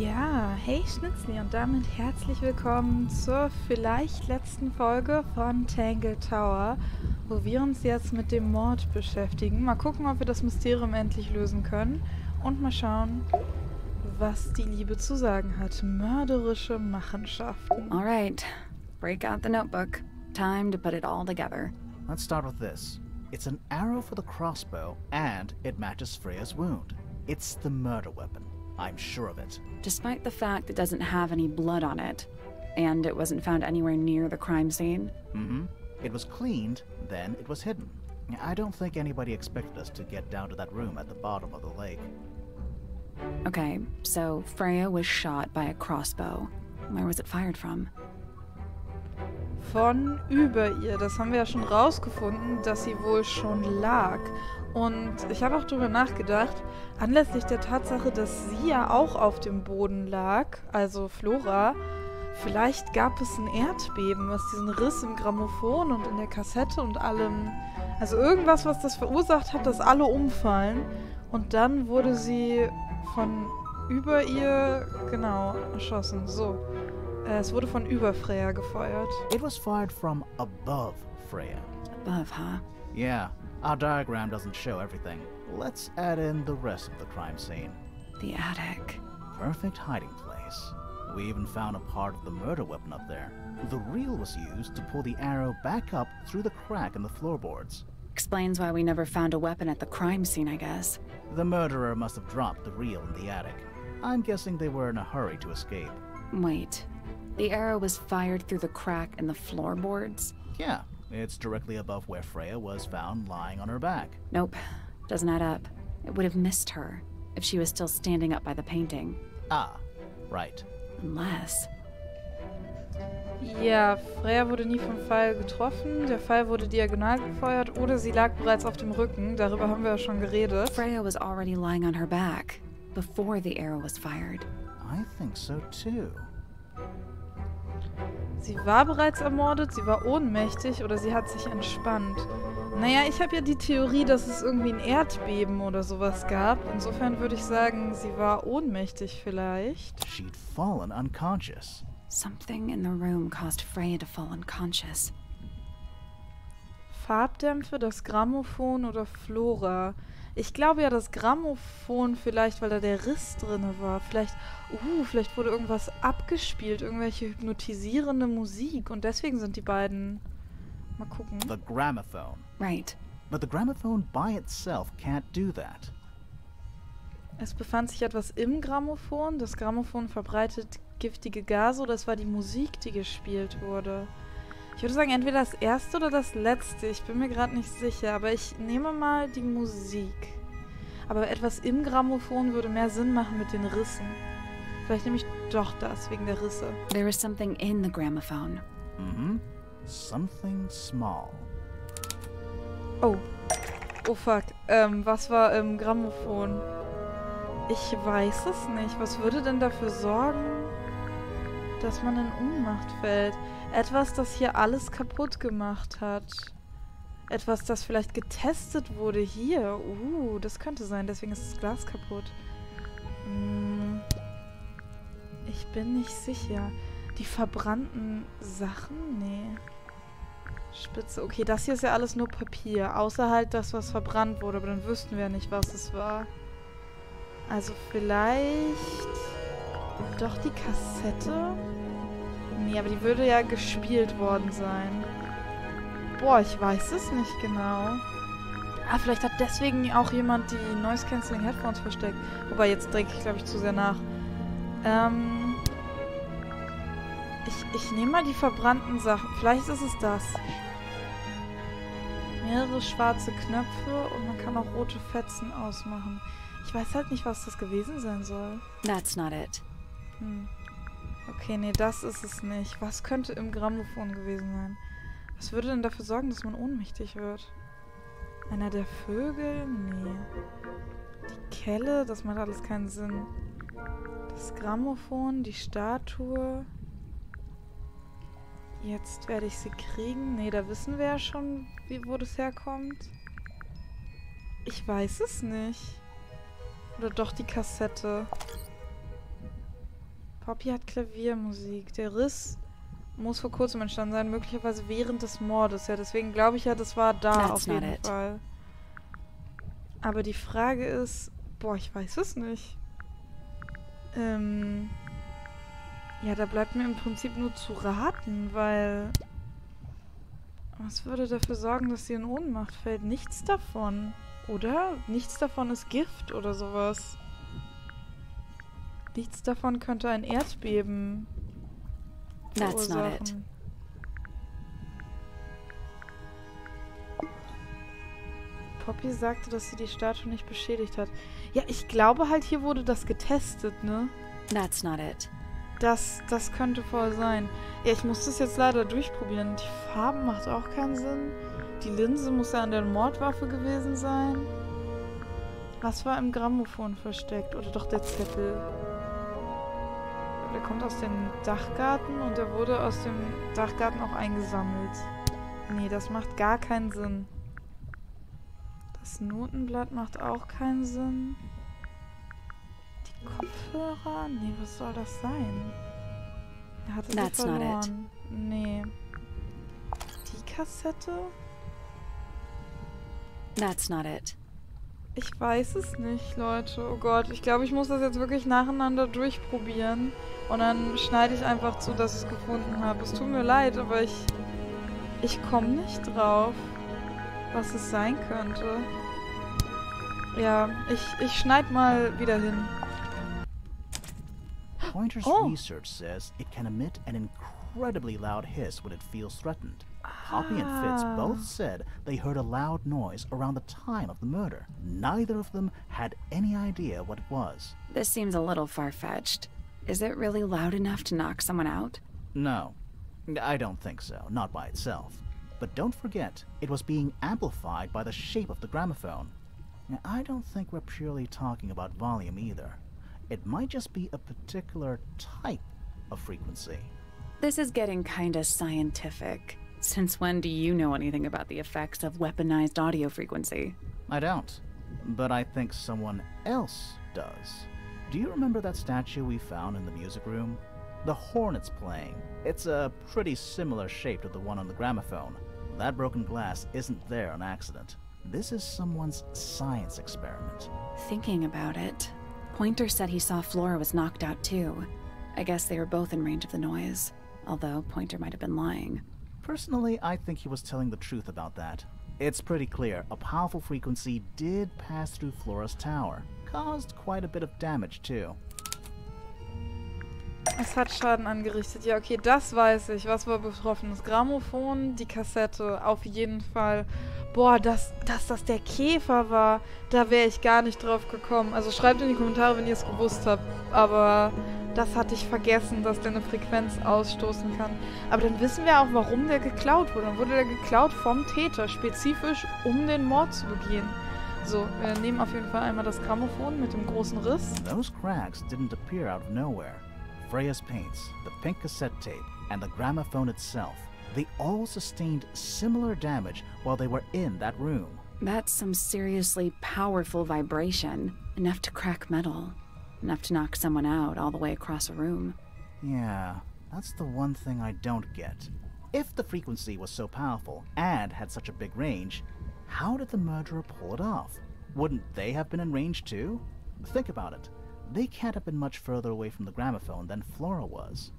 Ja, hey Schnitzli und damit herzlich willkommen zur vielleicht letzten Folge von Tangle Tower, wo wir uns jetzt mit dem Mord beschäftigen. Mal gucken, ob wir das Mysterium endlich lösen können und mal schauen, was die Liebe zu sagen hat. Mörderische Machenschaften. Alright, break out the notebook. Time to put it all together. Let's start with this. It's an arrow for the crossbow, and it matches Freya's wound. It's the murder weapon. I'm sure of it. Despite the fact it doesn't have any blood on it, and it wasn't found anywhere near the crime scene. Mm-hmm. It was cleaned, then it was hidden. I don't think anybody expected us to get down to that room at the bottom of the lake. Okay, so Freya was shot by a crossbow. Where was it fired from? Von über ihr. Das haben wir ja schon rausgefunden, dass sie wohl schon lag. Und ich habe auch darüber nachgedacht, anlässlich der Tatsache, dass sie ja auch auf dem Boden lag, also Flora, vielleicht gab es ein Erdbeben, was diesen Riss im Grammophon und in der Kassette und allem, also irgendwas, was das verursacht hat, dass alle umfallen. Und dann wurde sie von über ihr, genau, erschossen. So. Es wurde von über Freya gefeuert. It was fired from above Freya. Above, huh? Yeah, our diagram doesn't show everything. Let's add in the rest of the crime scene. The attic. Perfect hiding place. We even found a part of the murder weapon up there. The reel was used to pull the arrow back up through the crack in the floorboards. Explains why we never found a weapon at the crime scene, I guess. The murderer must have dropped the reel in the attic. I'm guessing they were in a hurry to escape. Wait. The arrow was fired through the crack in the floorboards? Yeah, it's directly above where Freya was found lying on her back. Nope. Doesn't add up. It would have missed her if she was still standing up by the painting. Ah, right. Unless... Ja, Freya wurde nie vom Pfeil getroffen, der Pfeil wurde diagonal gefeuert oder sie lag bereits auf dem Rücken, darüber haben wir ja schon geredet. Freya was already lying on her back before the arrow was fired. I think so too. Sie war bereits ermordet, sie war ohnmächtig oder sie hat sich entspannt. Naja, ich habe ja die Theorie, dass es irgendwie ein Erdbeben oder sowas gab. Insofern würde ich sagen, sie war ohnmächtig vielleicht. She'd fallen unconscious. Something in the room caused Freya to fall unconscious. Farbdämpfe, das Grammophon oder Flora? Ich glaube ja, das Grammophon vielleicht, weil da der Riss drin war. Vielleicht wurde irgendwas abgespielt, irgendwelche hypnotisierende Musik. Und deswegen sind die beiden... Mal gucken. The gramophone. Right. But the gramophone by itself can't do that. Es befand sich etwas im Grammophon. Das Grammophon verbreitet giftige Gase oder es war die Musik, die gespielt wurde. Ich würde sagen, entweder das erste oder das letzte. Ich bin mir gerade nicht sicher, aber ich nehme mal die Musik. Aber etwas im Grammophon würde mehr Sinn machen mit den Rissen. Vielleicht nehme ich doch das, wegen der Risse. There was something in the gramophone. Mm-hmm. Something small. Oh. Oh fuck. Was war im Grammophon? Ich weiß es nicht. Was würde denn dafür sorgen, dass man in Ohnmacht fällt? Etwas, das hier alles kaputt gemacht hat. Etwas, das vielleicht getestet wurde hier. Das könnte sein. Deswegen ist das Glas kaputt. Ich bin nicht sicher. Die verbrannten Sachen? Nee. Spitze. Okay, das hier ist ja alles nur Papier. Außer halt das, was verbrannt wurde. Aber dann wüssten wir ja nicht, was es war. Also vielleicht... Doch die Kassette? Nee, aber die würde ja gespielt worden sein. Boah, ich weiß es nicht genau. Ah, vielleicht hat deswegen auch jemand die Noise Cancelling Headphones versteckt. Wobei, jetzt denke ich, glaube ich, zu sehr nach. Ich nehme mal die verbrannten Sachen. Vielleicht ist es das. Mehrere schwarze Knöpfe und man kann auch rote Fetzen ausmachen. Ich weiß halt nicht, was das gewesen sein soll. That's not it. Okay, nee, das ist es nicht. Was könnte im Grammophon gewesen sein? Was würde denn dafür sorgen, dass man ohnmächtig wird? Einer der Vögel? Nee. Die Kelle? Das macht alles keinen Sinn. Das Grammophon, die Statue. Jetzt werde ich sie kriegen. Nee, da wissen wir ja schon, wo das herkommt. Ich weiß es nicht. Oder doch die Kassette. Poppy hat Klaviermusik. Der Riss muss vor kurzem entstanden sein, möglicherweise während des Mordes. Ja, deswegen glaube ich ja, das war da auf jeden Fall. Aber die Frage ist, boah, ich weiß es nicht. Ja, da bleibt mir im Prinzip nur zu raten, weil... Was würde dafür sorgen, dass sie in Ohnmacht fällt? Nichts davon, oder? Nichts davon ist Gift oder sowas. Nichts davon könnte ein Erdbeben verursachen. Poppy sagte, dass sie die Statue nicht beschädigt hat. Ja, ich glaube halt, hier wurde das getestet, ne? That's not it. Das könnte voll sein. Ja, ich muss das jetzt leider durchprobieren. Die Farben macht auch keinen Sinn. Die Linse muss ja an der Mordwaffe gewesen sein. Was war im Grammophon versteckt? Oder doch der Zettel? Der kommt aus dem Dachgarten und der wurde aus dem Dachgarten auch eingesammelt. Nee, das macht gar keinen Sinn. Das Notenblatt macht auch keinen Sinn. Die Kopfhörer? Nee, was soll das sein? Er hatte sie verloren. Nee. Die Kassette? That's not it. Ich weiß es nicht, Leute. Oh Gott, ich glaube, ich muss das jetzt wirklich nacheinander durchprobieren. Und dann schneide ich einfach zu, dass ich es gefunden habe. Es tut mir leid, aber ich komme nicht drauf, was es sein könnte. Ja, ich schneide mal wieder hin. Pointer's research says it can emit an incredibly loud hiss when it feels threatened. Poppy and Fitz both said they heard a loud noise around the time of the murder. Neither of them had any idea what it was. This seems a little far-fetched. Is it really loud enough to knock someone out? No, I don't think so, not by itself. But don't forget, it was being amplified by the shape of the gramophone. I don't think we're purely talking about volume either. It might just be a particular type of frequency. This is getting kinda scientific. Since when do you know anything about the effects of weaponized audio frequency? I don't, but I think someone else does. Do you remember that statue we found in the music room? The horn it's playing. It's a pretty similar shape to the one on the gramophone. That broken glass isn't there on accident. This is someone's science experiment. Thinking about it, Pointer said he saw Flora was knocked out too. I guess they were both in range of the noise, although Pointer might have been lying. Personally, I think he was telling the truth about that. It's pretty clear a powerful frequency did pass through Flora's tower. Caused quite a bit of damage too. Es hat Schaden angerichtet. Ja, okay, das weiß ich. Was war betroffen? Das Grammophon, die Kassette, auf jeden Fall. Boah, dass das der Käfer war, da wäre ich gar nicht drauf gekommen. Also schreibt in die Kommentare, wenn ihr es gewusst habt. Aber das hatte ich vergessen, dass der eine Frequenz ausstoßen kann. Aber dann wissen wir auch, warum der geklaut wurde. Dann wurde der geklaut vom Täter, spezifisch um den Mord zu begehen. So, wir nehmen auf jeden Fall einmal das Grammophon mit dem großen Riss. Those cracks didn't appear out of nowhere. Freya's paints, the pink cassette tape, and the gramophone itself, they all sustained similar damage while they were in that room. That's some seriously powerful vibration. Enough to crack metal. Enough to knock someone out all the way across a room. Yeah, that's the one thing I don't get. If the frequency was so powerful and had such a big range, how did the murderer pull it off? Wouldn't they have been in range too? Think about it. They can't have been much further away from the gramophone than Flora was.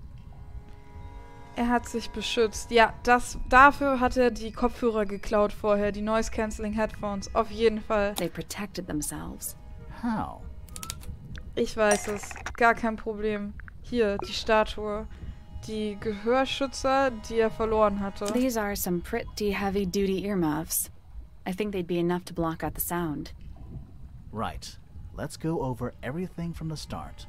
Er hat sich beschützt. Ja, dafür hat er die Kopfhörer geklaut vorher, die Noise-Canceling Headphones. Auf jeden Fall. They protected themselves. How? Ich weiß es. Gar kein Problem. Hier, die Statue. Die Gehörschützer, die er verloren hatte. These are some pretty heavy-duty earmuffs. I think they'd be enough to block out the sound. Right. Let's go over everything from the start.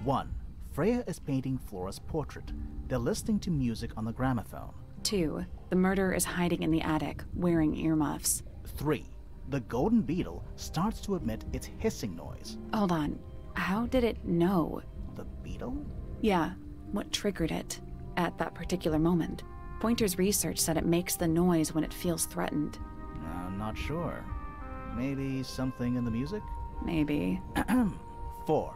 1. Freya is painting Flora's portrait. They're listening to music on the gramophone. 2. The murderer is hiding in the attic, wearing earmuffs. 3. The golden beetle starts to emit its hissing noise. Hold on. How did it know? The beetle? Yeah. What triggered it at that particular moment? Pointer's research said it makes the noise when it feels threatened. I'm not sure. Maybe something in the music? Maybe. 4.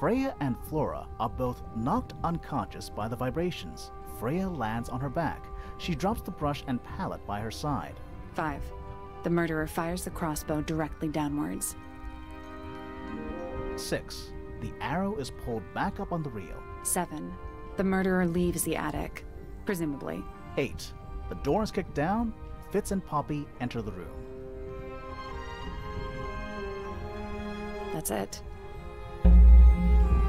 Freya and Flora are both knocked unconscious by the vibrations. Freya lands on her back. She drops the brush and palette by her side. 5. The murderer fires the crossbow directly downwards. 6. The arrow is pulled back up on the reel. 7. The murderer leaves the attic, presumably. 8. The door is kicked down. Fitz and Poppy enter the room. That's it.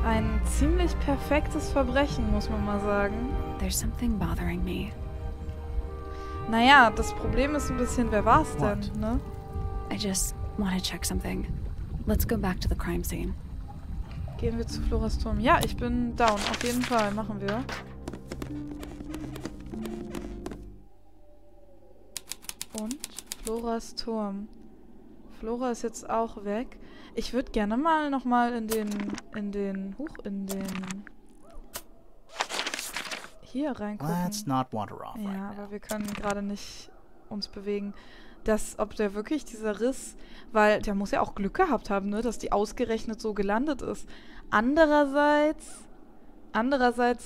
Ein ziemlich perfektes Verbrechen, muss man mal sagen. There's something bothering me. Naja, das Problem ist ein bisschen, wer war's denn, ne? I just want to check something. Let's go back to the crime scene. Gehen wir zu Floras Turm. Ja, ich bin down. Auf jeden Fall. Machen wir. Und Floras Turm. Flora ist jetzt auch weg. Ich würde gerne mal nochmal hier reingucken. Let's not wander off right Ja, now. aber wir können gerade nicht uns bewegen. Ob der wirklich dieser Riss, weil der muss ja auch Glück gehabt haben, ne, dass die ausgerechnet so gelandet ist. Andererseits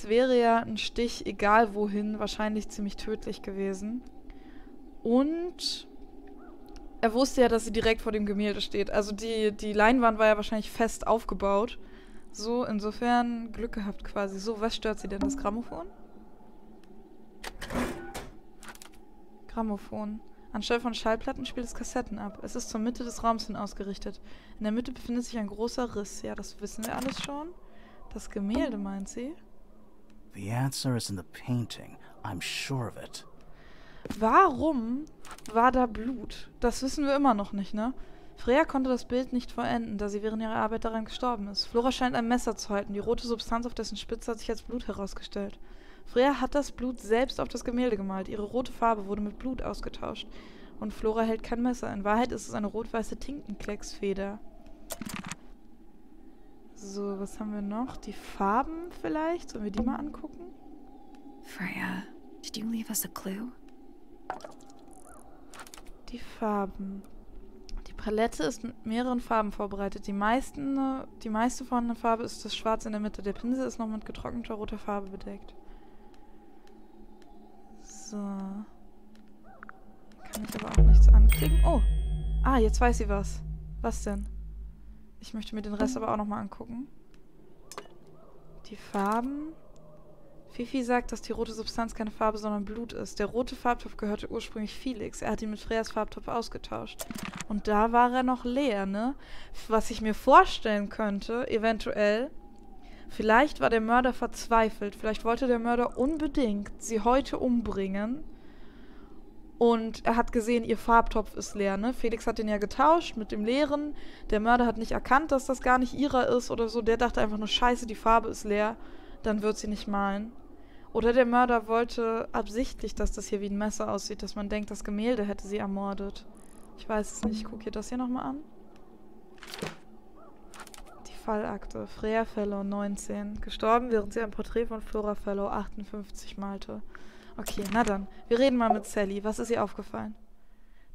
wäre ja ein Stich, egal wohin, wahrscheinlich ziemlich tödlich gewesen. Und er wusste ja, dass sie direkt vor dem Gemälde steht. Also die Leinwand war ja wahrscheinlich fest aufgebaut. So, insofern Glück gehabt quasi. So, was stört sie denn? Das Grammophon? Grammophon. Anstelle von Schallplatten spielt es Kassetten ab. Es ist zur Mitte des Raums hin ausgerichtet. In der Mitte befindet sich ein großer Riss. Ja, das wissen wir alles schon. Das Gemälde, meint sie. The answer is in the painting. I'm sure of it. Warum war da Blut? Das wissen wir immer noch nicht, ne? Freya konnte das Bild nicht vollenden, da sie während ihrer Arbeit daran gestorben ist. Flora scheint ein Messer zu halten. Die rote Substanz auf dessen Spitze hat sich als Blut herausgestellt. Freya hat das Blut selbst auf das Gemälde gemalt. Ihre rote Farbe wurde mit Blut ausgetauscht. Und Flora hält kein Messer. In Wahrheit ist es eine rot-weiße Tintenklecksfeder. So, was haben wir noch? Die Farben vielleicht? Sollen wir die mal angucken? Freya, did you leave us a clue? Die Farben. Die Palette ist mit mehreren Farben vorbereitet. Die meiste vorhandene Farbe ist das Schwarz in der Mitte. Der Pinsel ist noch mit getrockneter roter Farbe bedeckt. So. Kann ich aber auch nichts anklicken. Oh! Ah, jetzt weiß sie was. Was denn? Ich möchte mir den Rest aber auch nochmal angucken. Die Farben. Fifi sagt, dass die rote Substanz keine Farbe, sondern Blut ist. Der rote Farbtopf gehörte ursprünglich Felix. Er hat ihn mit Freyas Farbtopf ausgetauscht. Und da war er noch leer, ne? Was ich mir vorstellen könnte, eventuell, vielleicht war der Mörder verzweifelt. Vielleicht wollte der Mörder unbedingt sie heute umbringen. Und er hat gesehen, ihr Farbtopf ist leer, ne? Felix hat den ja getauscht mit dem leeren. Der Mörder hat nicht erkannt, dass das gar nicht ihrer ist oder so. Der dachte einfach nur, scheiße, die Farbe ist leer. Dann wird sie nicht malen. Oder der Mörder wollte absichtlich, dass das hier wie ein Messer aussieht, dass man denkt, das Gemälde hätte sie ermordet. Ich weiß es nicht. Ich gucke ihr das hier nochmal an. Die Fallakte. Freya Fellow, 19. Gestorben, während sie ein Porträt von Flora Fellow, 58, malte. Okay, na dann. Wir reden mal mit Sally. Was ist ihr aufgefallen?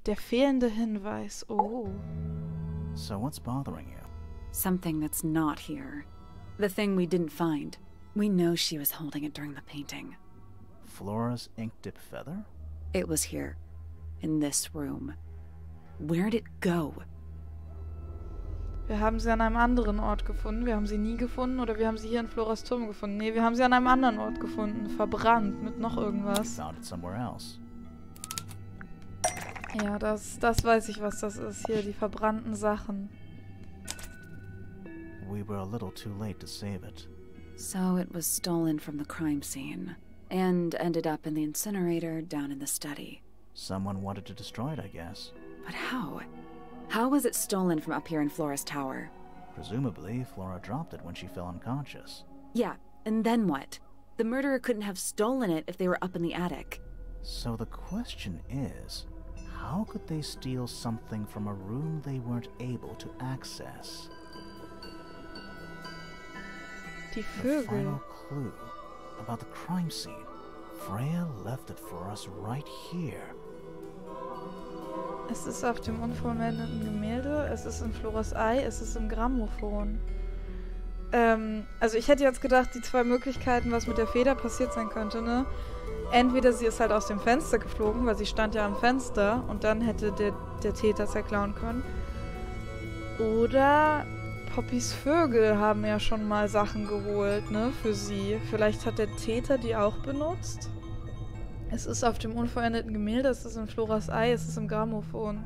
Der fehlende Hinweis. Oh. So what's bothering you? Something that's not here. The thing we didn't find. We know she was holding it during the painting. Flora's ink-dip feather? It was here. In this room. Where'd it go? Wir haben sie an einem anderen Ort gefunden. Wir haben sie nie gefunden. Oder wir haben sie hier in Floras Turm gefunden. Nee, wir haben sie an einem anderen Ort gefunden. Verbrannt mit noch irgendwas. Found it somewhere else. Ja, das weiß ich, was das ist. Hier, die verbrannten Sachen. We were a little too late to save it. So it was stolen from the crime scene. And ended up in the incinerator down in the study. Someone wanted to destroy it, I guess. But how? How was it stolen from up here in Flora's tower? Presumably, Flora dropped it when she fell unconscious. Yeah, and then what? The murderer couldn't have stolen it if they were up in the attic. So the question is, how could they steal something from a room they weren't able to access? Die The Vögel. final clue about the crime scene. Freya left it for us right here. Es ist auf dem unvollendeten Gemälde, es ist in Floras Ei, es ist im Grammophon. Also ich hätte jetzt gedacht, die 2 Möglichkeiten, was mit der Feder passiert sein könnte, ne? Entweder sie ist halt aus dem Fenster geflogen, weil sie stand ja am Fenster und dann hätte der Täter es ja klauen können. Oder Poppys Vögel haben ja schon mal Sachen geholt, ne, für sie. Vielleicht hat der Täter die auch benutzt. Es ist auf dem unvollendeten Gemälde, es ist in Floras Ei, es ist im Grammophon.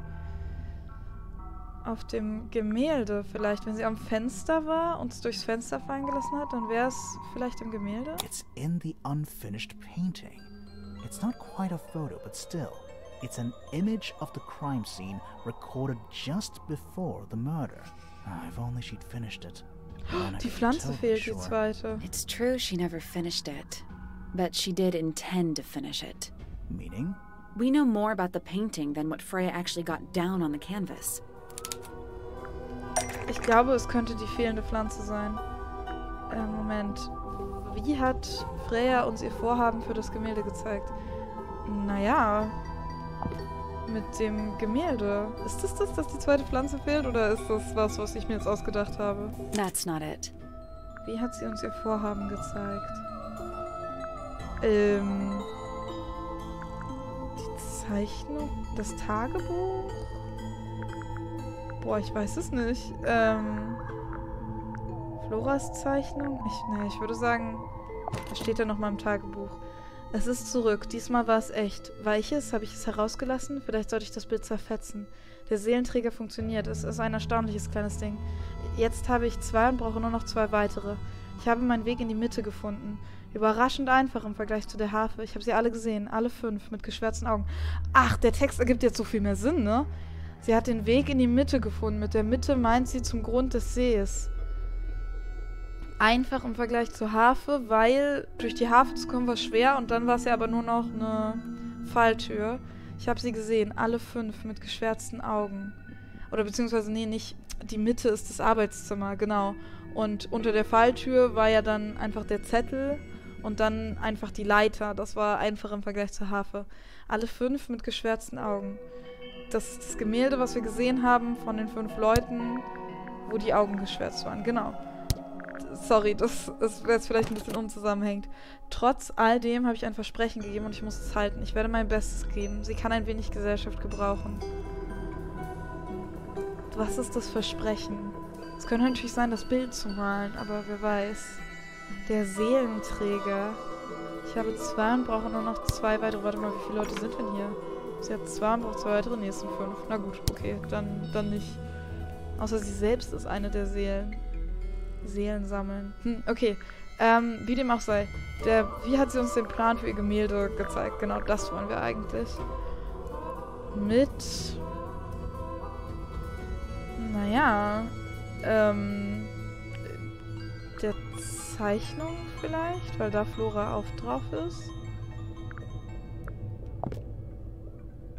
Auf dem Gemälde vielleicht, wenn sie am Fenster war und es durchs Fenster fallen gelassen hat, dann wäre es vielleicht im Gemälde? It's in the unfinished painting. It's not quite a photo, but still. It's an image of the crime scene recorded just before the murder. If only she'd finished it. Die Pflanze fehlt, die zweite. It's true she never finished it, but she did intend to finish it. Meaning? We know more about the painting than what Freya actually got down on the canvas. Ich glaube, es könnte die fehlende Pflanze sein. Moment. Wie hat Freya uns ihr Vorhaben für das Gemälde gezeigt? Naja, mit dem Gemälde. Ist das, dass die zweite Pflanze fehlt? Oder ist das was ich mir jetzt ausgedacht habe? That's not it. Wie hat sie uns ihr Vorhaben gezeigt? Die Zeichnung? Das Tagebuch? Boah, ich weiß es nicht. Floras Zeichnung? Ich würde sagen, das steht ja nochmal im Tagebuch. Es ist zurück. Diesmal war es echt. Weiches? Habe ich es herausgelassen? Vielleicht sollte ich das Bild zerfetzen. Der Seelenträger funktioniert. Es ist ein erstaunliches kleines Ding. Jetzt habe ich 2 und brauche nur noch 2 weitere. Ich habe meinen Weg in die Mitte gefunden. Überraschend einfach im Vergleich zu der Harfe. Ich habe sie alle gesehen. Alle 5 mit geschwärzten Augen. Ach, der Text ergibt jetzt so viel mehr Sinn, ne? Sie hat den Weg in die Mitte gefunden. Mit der Mitte meint sie zum Grund des Sees. Einfach im Vergleich zur Harfe, weil durch die Harfe zu kommen war schwer und dann war es ja aber nur noch eine Falltür. Ich habe sie gesehen, alle 5 mit geschwärzten Augen. Oder beziehungsweise, nee, nicht, die Mitte ist das Arbeitszimmer, genau. Und unter der Falltür war ja dann einfach der Zettel und dann einfach die Leiter. Das war einfach im Vergleich zur Harfe. Alle 5 mit geschwärzten Augen. Das ist das Gemälde, was wir gesehen haben von den 5 Leuten, wo die Augen geschwärzt waren, genau. Sorry, das jetzt vielleicht ein bisschen unzusammenhängt. Trotz all dem habe ich ein Versprechen gegeben und ich muss es halten. Ich werde mein Bestes geben. Sie kann ein wenig Gesellschaft gebrauchen. Was ist das Versprechen? Es könnte natürlich sein, das Bild zu malen, aber wer weiß. Der Seelenträger. Ich habe 2 und brauche nur noch 2 weitere. Warte mal, wie viele Leute sind denn hier? Sie hat 2 und braucht 2 weitere. Nee, es sind 5. Na gut, okay, dann nicht. Außer sie selbst ist eine der Seelen. Seelen sammeln. Okay. Wie dem auch sei. Wie hat sie uns den Plan für ihr Gemälde gezeigt? Genau, das wollen wir eigentlich. Mit... Naja. Der Zeichnung vielleicht? Weil da Flora auch drauf ist.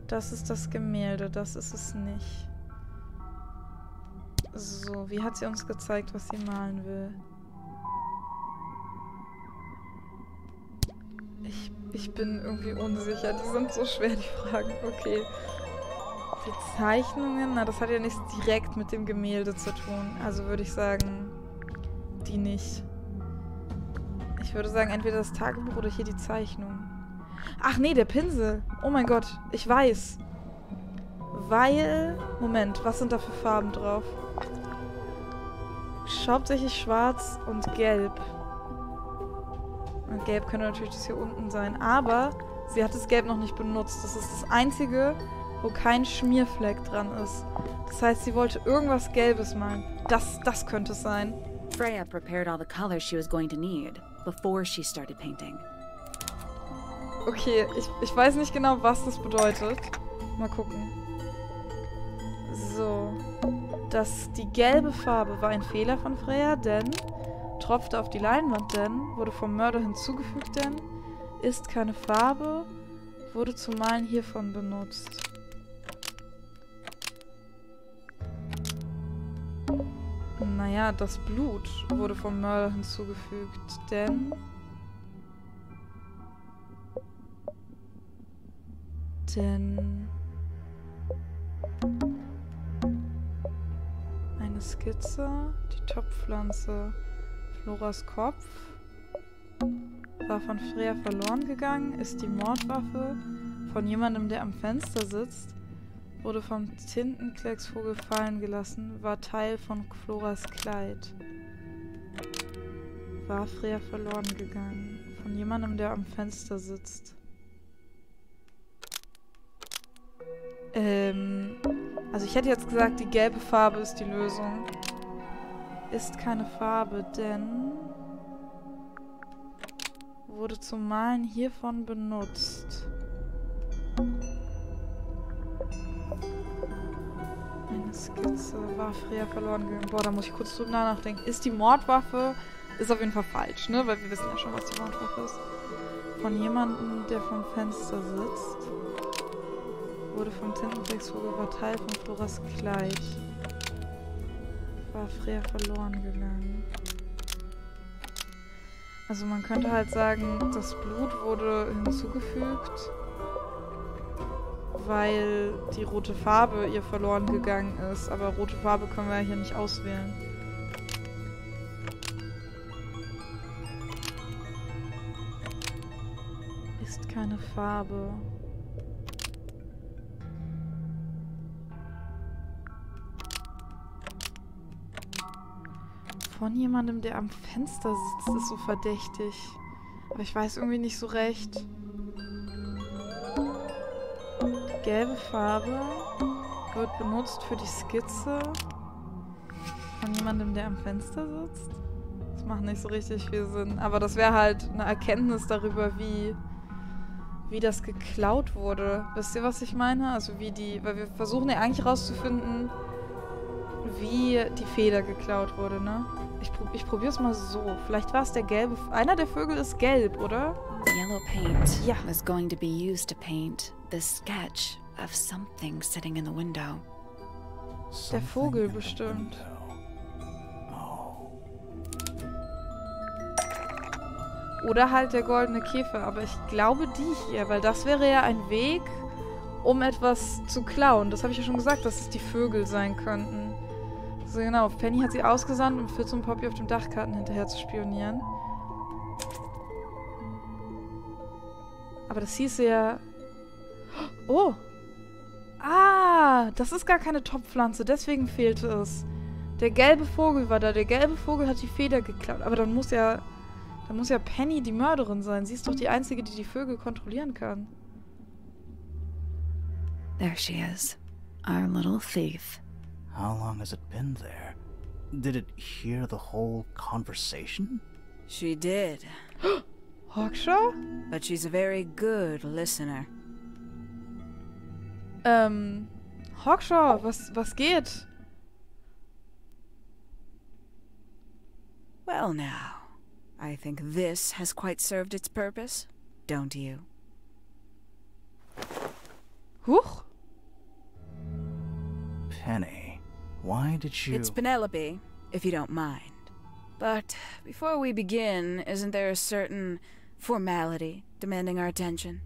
Das ist das Gemälde. Das ist es nicht. So, wie hat sie uns gezeigt, was sie malen will? Ich bin irgendwie unsicher. Die sind so schwer, die Fragen. Okay. Die Zeichnungen, na, das hat ja nichts direkt mit dem Gemälde zu tun. Also würde ich sagen, die nicht. Ich würde sagen, entweder das Tagebuch oder hier die Zeichnung. Ach nee, der Pinsel. Oh mein Gott, ich weiß. Weil... Moment, was sind da für Farben drauf? Hauptsächlich schwarz und gelb. Und gelb könnte natürlich das hier unten sein. Aber sie hat das Gelb noch nicht benutzt. Das ist das Einzige, wo kein Schmierfleck dran ist. Das heißt, sie wollte irgendwas Gelbes malen. Das könnte es sein. Freya prepared all the colors she was going to need before she started painting. Okay, ich weiß nicht genau, was das bedeutet. Mal gucken. So. Die gelbe Farbe war ein Fehler von Freya, denn tropfte auf die Leinwand, denn wurde vom Mörder hinzugefügt, denn ist keine Farbe, wurde zum Malen hiervon benutzt. Naja, das Blut wurde vom Mörder hinzugefügt, denn... Eine Skizze, die Topfpflanze, Floras Kopf? War von Freya verloren gegangen? Ist die Mordwaffe von jemandem, der am Fenster sitzt? Wurde vom Tintenklecksvogel fallen gelassen? War Teil von Floras Kleid? War Freya verloren gegangen? Von jemandem, der am Fenster sitzt? Also ich hätte jetzt gesagt, die gelbe Farbe ist die Lösung. Ist keine Farbe, denn wurde zum Malen hiervon benutzt. Eine Skizze. War Freya verloren gegangen? Boah, da muss ich kurz drüber nachdenken. Ist die Mordwaffe... Ist auf jeden Fall falsch, ne? Weil wir wissen ja schon, was die Mordwaffe ist. Von jemandem, der vom Fenster sitzt. Wurde vom Tintenklecksvogel, war Teil von Floras Kleid. War Freya verloren gegangen. Also man könnte halt sagen, das Blut wurde hinzugefügt, weil die rote Farbe ihr verloren gegangen ist. Aber rote Farbe können wir ja hier nicht auswählen. Ist keine Farbe. Von jemandem, der am Fenster sitzt, ist so verdächtig. Aber ich weiß irgendwie nicht so recht. Die gelbe Farbe wird benutzt für die Skizze von jemandem, der am Fenster sitzt. Das macht nicht so richtig viel Sinn. Aber das wäre halt eine Erkenntnis darüber, wie das geklaut wurde. Wisst ihr, was ich meine? Also wie die... Weil wir versuchen ja eigentlich rauszufinden, wie die Feder geklaut wurde, ne? Ich probiere es mal so. Vielleicht war es der gelbe... Einer der Vögel ist gelb, oder? Yellow paint Ja. was going to be used to paint the sketch of something sitting in the window. Der Vogel bestimmt. Oder halt der goldene Käfer. Aber ich glaube die hier, weil das wäre ja ein Weg, um etwas zu klauen. Das habe ich ja schon gesagt, dass es die Vögel sein könnten. So genau, Penny hat sie ausgesandt, um Fitz und Poppy auf dem Dachkarten hinterher zu spionieren. Aber das hieße ja... Oh! Ah! Das ist gar keine Topfpflanze, deswegen fehlte es. Der gelbe Vogel war da. Der gelbe Vogel hat die Feder geklaut. Aber dann muss ja Penny die Mörderin sein. Sie ist doch die Einzige, die die Vögel kontrollieren kann. There she is, our little thief. How long has it been there? Did it hear the whole conversation? She did, Hawkshaw? but she's a very good listener. Hawkshaw, was geht? Well now, I think this has quite served its purpose, don't you? Huch? Penny, why did you... It's Penelope, if you don't mind. But before we begin, isn't there a certain formality demanding our attention?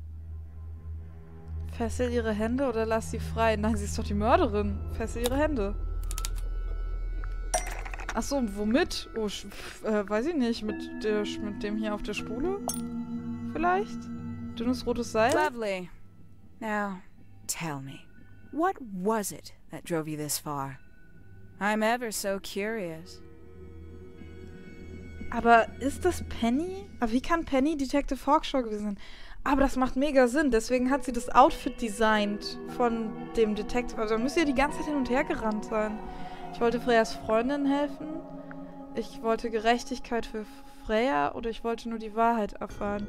Fessel ihre Hände oder lass sie frei? Nein, sie ist doch die Mörderin. Fessel ihre Hände. Achso, womit? Oh, weiß ich nicht. Mit dem hier auf der Spule? Vielleicht? Dünnes rotes Seil? Lovely. Now, tell me, what was it that drove you this far? I'm ever so curious. Aber ist das Penny? Aber wie kann Penny Detective Hawkshaw gewesen sein? Aber das macht mega Sinn. Deswegen hat sie das Outfit designt von dem Detective. Also da müsste ja die ganze Zeit hin und her gerannt sein. Ich wollte Freyas Freundin helfen. Ich wollte Gerechtigkeit für Freya oder ich wollte nur die Wahrheit erfahren.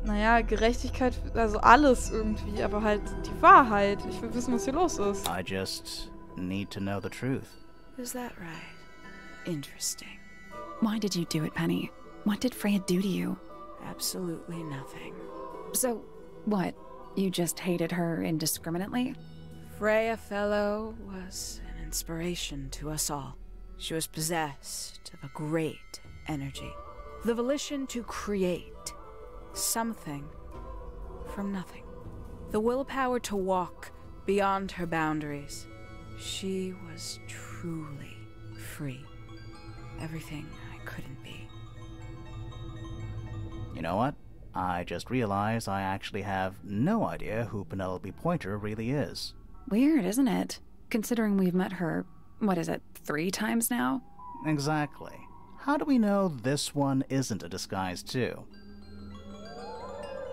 Naja, Gerechtigkeit, also alles irgendwie, aber halt die Wahrheit. Ich will wissen, was hier los ist. I just need to know the truth. Is that right? Interesting. Why did you do it, Penny? What did Freya do to you? Absolutely nothing. So, what? You just hated her indiscriminately? Freya Fellow was an inspiration to us all. She was possessed of a great energy. The volition to create something from nothing. The willpower to walk beyond her boundaries. She was truly free. Everything I couldn't be. You know what? I just realized I actually have no idea who Penelope Pointer really is. Weird, isn't it? Considering we've met her, what is it, 3 times now? Exactly. How do we know this one isn't a disguise too?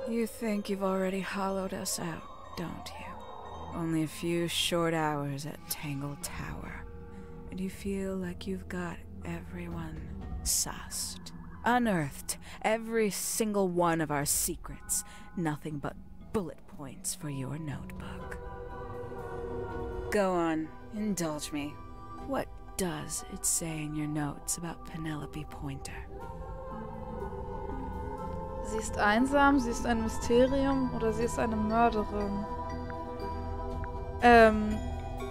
You think you've already hollowed us out, don't you? Only a few short hours at Tangle Tower, and you feel like you've got everyone sussed. Unearthed every single one of our secrets. Nothing but bullet points for your notebook. Go on, indulge me. What does it say in your notes about Penelope Pointer? Sie ist einsam, sie ist ein Mysterium oder sie ist eine Mörderin.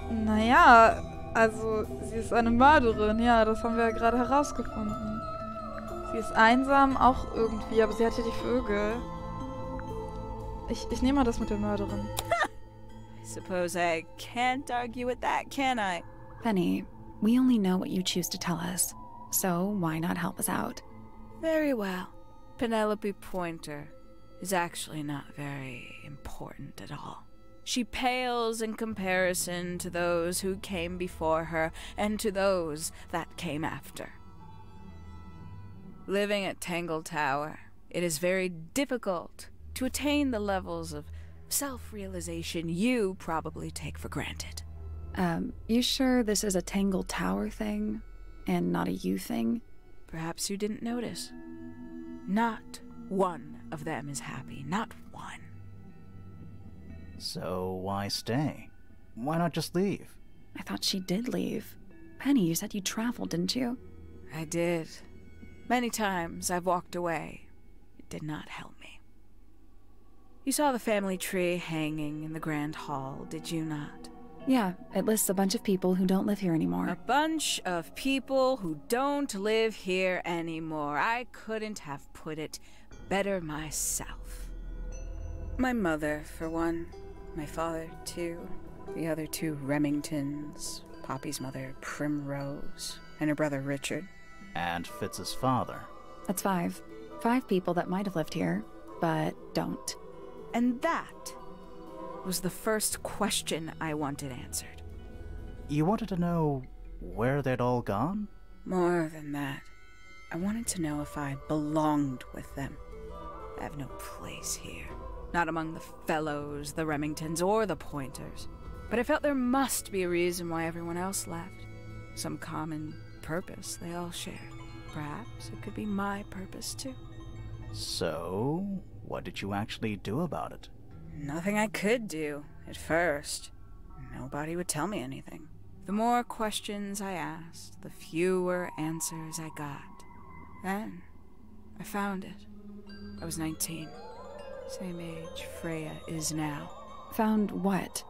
Naja, also sie ist eine Mörderin, ja, das haben wir ja gerade herausgefunden. Sie ist einsam auch irgendwie, aber sie hat ja die Vögel. Ich nehme mal das mit der Mörderin. I suppose I can't argue with that, can I? Penny, we only know what you choose to tell us, so why not help us out? Very well. Penelope Pointer is actually not very important at all. She pales in comparison to those who came before her and to those that came after. Living at Tangle Tower, it is very difficult to attain the levels of self-realization you probably take for granted. You sure this is a Tangle Tower thing, and not a you thing? Perhaps you didn't notice. Not one of them is happy, not one. So why stay? Why not just leave? I thought she did leave. Penny, you said you traveled, didn't you? I did. Many times I've walked away. It did not help me. You saw the family tree hanging in the grand hall, did you not? Yeah, it lists a bunch of people who don't live here anymore. A bunch of people who don't live here anymore. I couldn't have put it better myself. My mother, for one. My father, too. The other 2 Remingtons. Poppy's mother, Primrose. And her brother, Richard. And Fitz's father. That's 5. 5 people that might have lived here, but don't. And that was the first question I wanted answered. You wanted to know where they'd all gone? More than that. I wanted to know if I belonged with them. I have no place here. Not among the Fellows, the Remingtons, or the Pointers. But I felt there must be a reason why everyone else left. Some common purpose they all shared. Perhaps it could be my purpose, too. So, what did you actually do about it? Nothing I could do, at first. Nobody would tell me anything. The more questions I asked, the fewer answers I got. Then, I found it. I was 19. Same age Freya is now. Found what?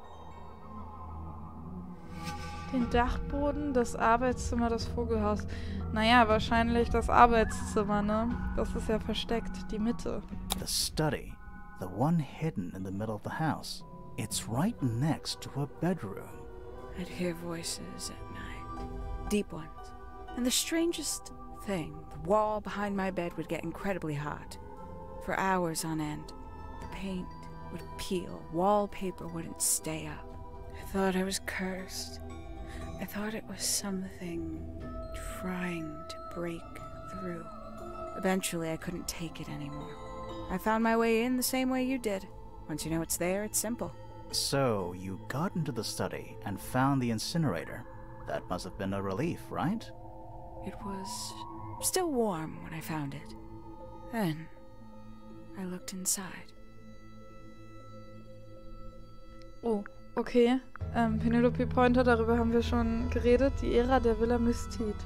Den Dachboden, das Arbeitszimmer, das Vogelhaus. Naja, wahrscheinlich das Arbeitszimmer, ne? Das ist ja versteckt, die Mitte. The study. The one hidden in the middle of the house. It's right next to a bedroom. I'd hear voices at night. Deep ones. And the strangest thing, the wall behind my bed would get incredibly hot. For hours on end. The paint would peel. Wallpaper wouldn't stay up. I thought I was cursed. I thought it was something trying to break through. Eventually, I couldn't take it anymore. I found my way in the same way you did. Once you know it's there, it's simple. So, you got into the study and found the incinerator. That must have been a relief, right? It was still warm when I found it. Then, I looked inside. Oh, okay. Penelope Pointer, darüber haben wir schon geredet. Die Ära der Villa Mystique.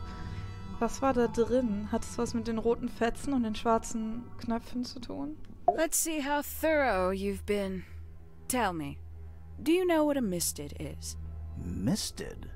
Was war da drin? Hat es was mit den roten Fetzen und den schwarzen Knöpfen zu tun? Let's see how thorough you've been. Tell me, do you know what a misted is? Misted?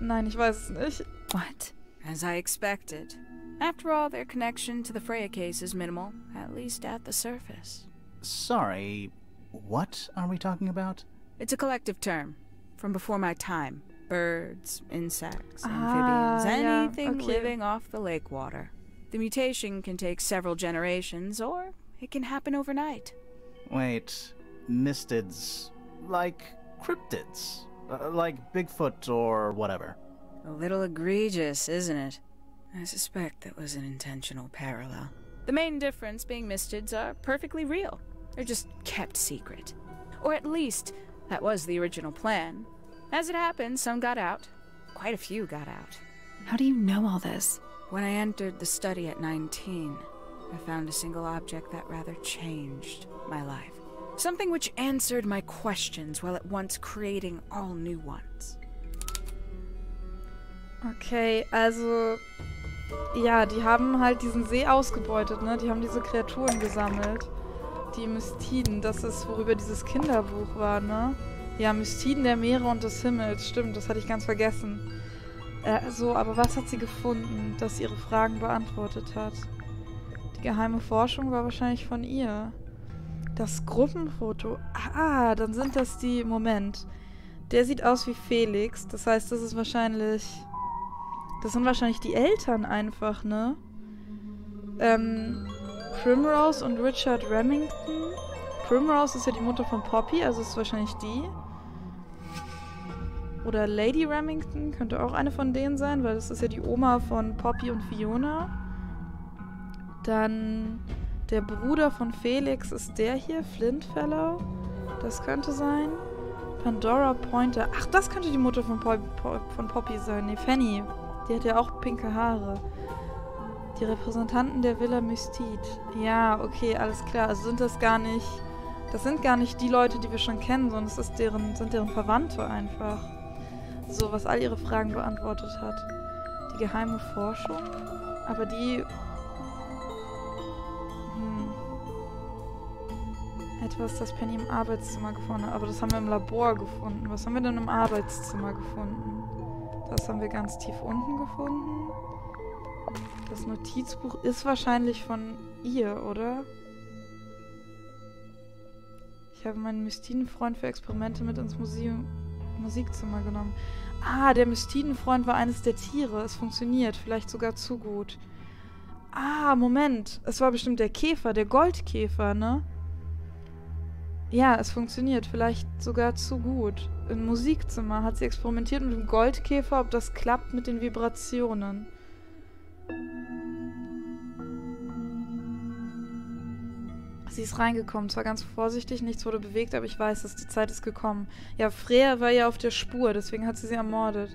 Nein, ich weiß es nicht. What? As I expected. After all, their connection to the Freya case is minimal, at least at the surface. Sorry, what are we talking about? It's a collective term, from before my time. Birds, insects, amphibians, anything living off the lake water. The mutation can take several generations, or it can happen overnight. Wait, mystids, like cryptids, like Bigfoot or whatever. A little egregious, isn't it? I suspect that was an intentional parallel. The main difference being mystids are perfectly real. They're just kept secret. Or at least, that was the original plan. As it happened, some got out. Quite a few got out. How do you know all this? When I entered the study at 19, I found a single object that rather changed my life. Something which answered my questions while at once creating all new ones. Okay, also... Ja, die haben halt diesen See ausgebeutet, ne? Die haben diese Kreaturen gesammelt. Die Mystiden, das ist, worüber dieses Kinderbuch war, ne? Ja, Mystiden der Meere und des Himmels. Stimmt, das hatte ich ganz vergessen. Aber was hat sie gefunden, das ihre Fragen beantwortet hat? Die geheime Forschung war wahrscheinlich von ihr. Das Gruppenfoto. Ah, dann sind das die... Moment. Der sieht aus wie Felix. Das heißt, das ist wahrscheinlich... Das sind wahrscheinlich die Eltern einfach, ne? Primrose und Richard Remington. Primrose ist ja die Mutter von Poppy, also ist wahrscheinlich die. Oder Lady Remington könnte auch eine von denen sein, weil das ist ja die Oma von Poppy und Fiona. Dann der Bruder von Felix ist der hier, Flint Fellow. Das könnte sein. Pandora Pointer. Ach, das könnte die Mutter von Poppy sein. Nee, Fanny. Die hat ja auch pinke Haare. Die Repräsentanten der Villa Mystide. Ja, okay, alles klar. Also sind das gar nicht... Das sind gar nicht die Leute, die wir schon kennen, sondern es ist sind deren Verwandte einfach. So, was all ihre Fragen beantwortet hat. Die geheime Forschung? Aber die... Etwas, das Penny im Arbeitszimmer gefunden hat. Aber das haben wir im Labor gefunden. Was haben wir denn im Arbeitszimmer gefunden? Das haben wir ganz tief unten gefunden. Das Notizbuch ist wahrscheinlich von ihr, oder? Ich habe meinen Mystidenfreund für Experimente mit ins Musikzimmer genommen. Ah, der Mystidenfreund war eines der Tiere. Es funktioniert. Vielleicht sogar zu gut. Ah, Moment. Es war bestimmt der Käfer, der Goldkäfer, ne? Ja, es funktioniert. Vielleicht sogar zu gut. Im Musikzimmer hat sie experimentiert mit dem Goldkäfer, ob das klappt mit den Vibrationen. Sie ist reingekommen, zwar ganz vorsichtig, nichts wurde bewegt, aber ich weiß es, die Zeit ist gekommen. Ja, Freya war ja auf der Spur, deswegen hat sie ermordet.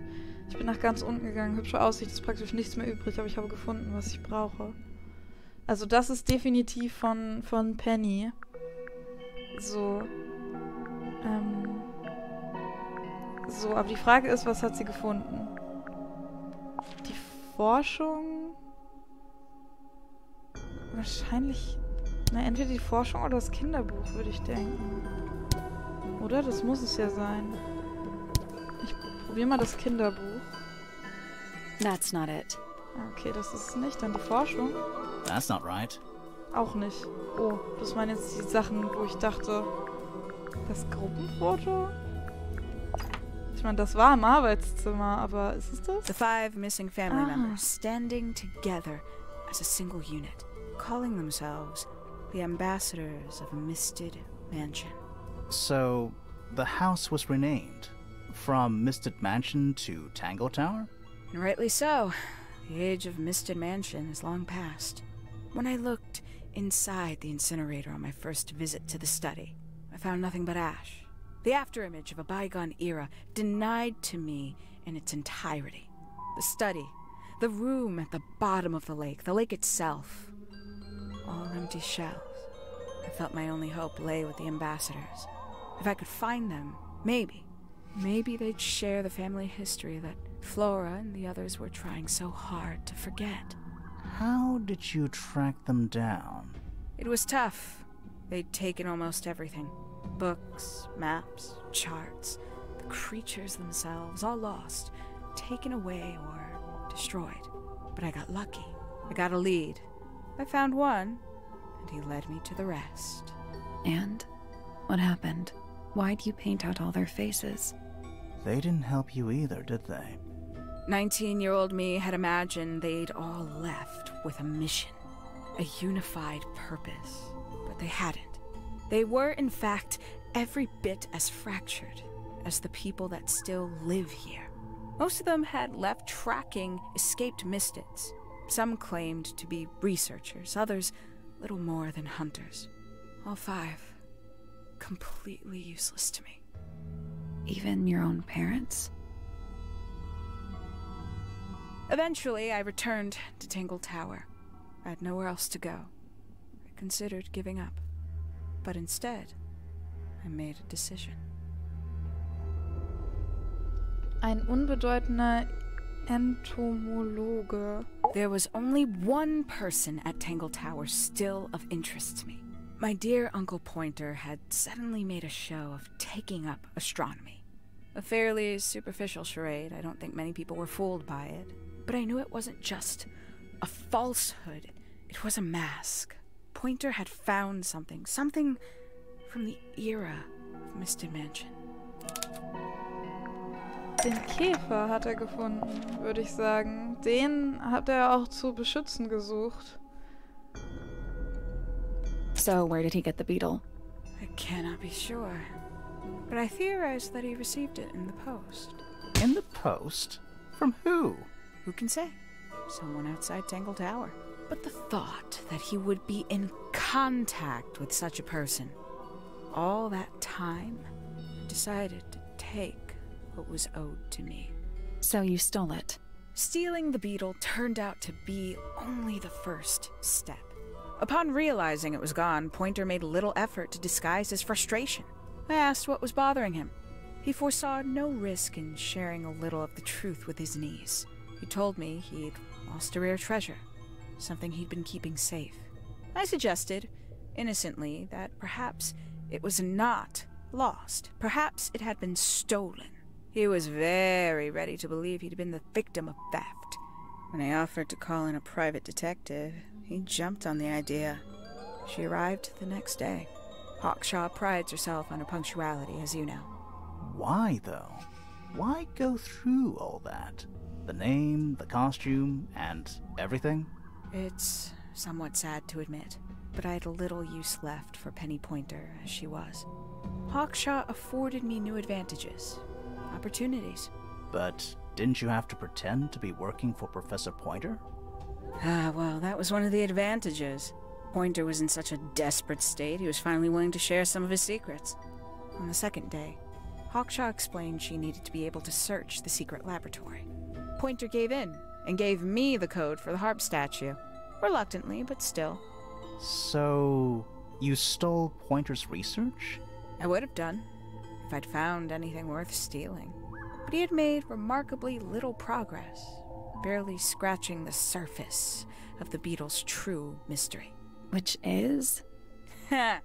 Ich bin nach ganz unten gegangen, hübsche Aussicht, ist praktisch nichts mehr übrig, aber ich habe gefunden, was ich brauche. Also das ist definitiv von Penny. So. So, aber die Frage ist, was hat sie gefunden? Die Forschung? Wahrscheinlich... Na, entweder die Forschung oder das Kinderbuch, würde ich denken. Oder? Das muss es ja sein. Ich probiere mal das Kinderbuch. That's not it. Okay, das ist es nicht. Dann die Forschung. That's not right. Auch nicht. Oh, das waren jetzt die Sachen, wo ich dachte... Das Gruppenfoto? Ich meine, das war im Arbeitszimmer, aber ist es das? The 5 missing family members standing together as a single unit, calling themselves the ambassadors of a misted mansion. So, the house was renamed from Misted Mansion to Tangle Tower? And rightly so. The age of Misted Mansion is long past. When I looked inside the incinerator on my first visit to the study, I found nothing but ash. The afterimage of a bygone era denied to me in its entirety. The study, the room at the bottom of the lake itself. All empty shells. I felt my only hope lay with the ambassadors. If I could find them, maybe they'd share the family history that Flora and the others were trying so hard to forget. How did you track them down? It was tough. They'd taken almost everything. Books, maps, charts, the creatures themselves, all lost, taken away or destroyed. But I got lucky. I got a lead. I found one, and he led me to the rest. And? What happened? Why'd you paint out all their faces? They didn't help you either, did they? 19-year-old me had imagined they'd all left with a mission, a unified purpose, but they hadn't. They were, in fact, every bit as fractured as the people that still live here. Most of them had left tracking escaped mystics. Some claimed to be researchers, others little more than hunters. All 5 completely useless to me. Even your own parents? Eventually, I returned to Tangle Tower. I had nowhere else to go. I considered giving up. But instead, I made a decision. Ein unbedeutender Entomologe. There was only one person at Tangle Tower still of interest to me. My dear Uncle Pointer had suddenly made a show of taking up astronomy. A fairly superficial charade. I don't think many people were fooled by it. But I knew it wasn't just a falsehood. It was a mask. Pointer had found something from the era of Mr. Mansion. Den Käfer hat gefunden, würde ich sagen. Den hat auch zu beschützen gesucht. So, where did he get the beetle? I cannot be sure, but I theorize that he received it in the post. In the post? From who? Who can say? Someone outside Tangle Tower. But the thought that he would be in contact with such a person, all that time, I decided to take what was owed to me. So you stole it? Stealing the beetle turned out to be only the first step. Upon realizing it was gone, Pointer made little effort to disguise his frustration. I asked what was bothering him. He foresaw no risk in sharing a little of the truth with his niece. He told me he'd lost a rare treasure, something he'd been keeping safe. I suggested, innocently, that perhaps it was not lost. Perhaps it had been stolen. He was very ready to believe he'd been the victim of theft. When I offered to call in a private detective, he jumped on the idea. She arrived the next day. Hawkshaw prides herself on her punctuality, as you know. Why, though? Why go through all that? The name, the costume, and everything? It's somewhat sad to admit, but I had little use left for Penny Pointer as she was. Hawkshaw afforded me new advantages, opportunities. But didn't you have to pretend to be working for Professor Pointer? Well, that was one of the advantages. Pointer was in such a desperate state, he was finally willing to share some of his secrets. On the second day, Hawkshaw explained she needed to be able to search the secret laboratory. Pointer gave in and gave me the code for the harp statue. Reluctantly, but still. So, you stole Pointer's research? I would have done, if I'd found anything worth stealing. But he had made remarkably little progress, barely scratching the surface of the beetle's true mystery. Which is? Ha!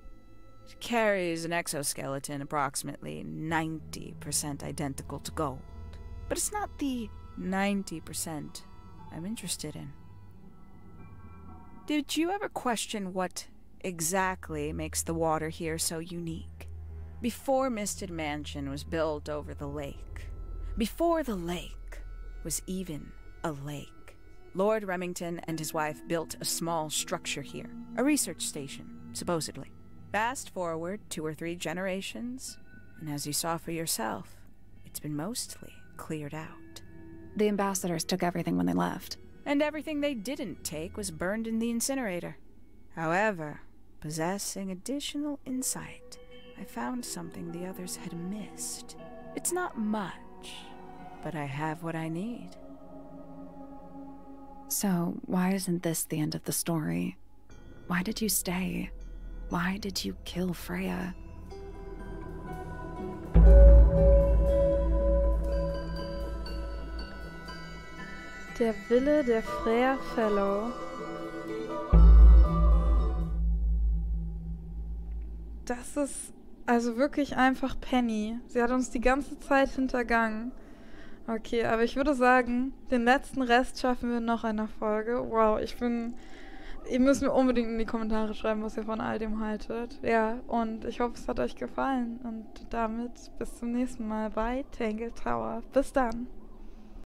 It carries an exoskeleton approximately 90% identical to gold. But it's not the 90% I'm interested in. Did you ever question what exactly makes the water here so unique? Before Misted Mansion was built over the lake, before the lake was even a lake, Lord Remington and his wife built a small structure here, a research station, supposedly. Fast forward 2 or 3 generations, and as you saw for yourself, it's been mostly cleared out. The ambassadors took everything when they left. And everything they didn't take was burned in the incinerator. However, possessing additional insight, I found something the others had missed. It's not much, but I have what I need. So, why isn't this the end of the story? Why did you stay? Why did you kill Freya? Der Wille der Freya Fellow. Das ist also wirklich einfach Penny. Sie hat uns die ganze Zeit hintergangen. Okay, aber ich würde sagen, den letzten Rest schaffen wir noch in der Folge. Wow, ihr müsst mir unbedingt in die Kommentare schreiben, was ihr von all dem haltet. Ja, und ich hoffe, es hat euch gefallen. Und damit bis zum nächsten Mal bei Tangle Tower. Bis dann.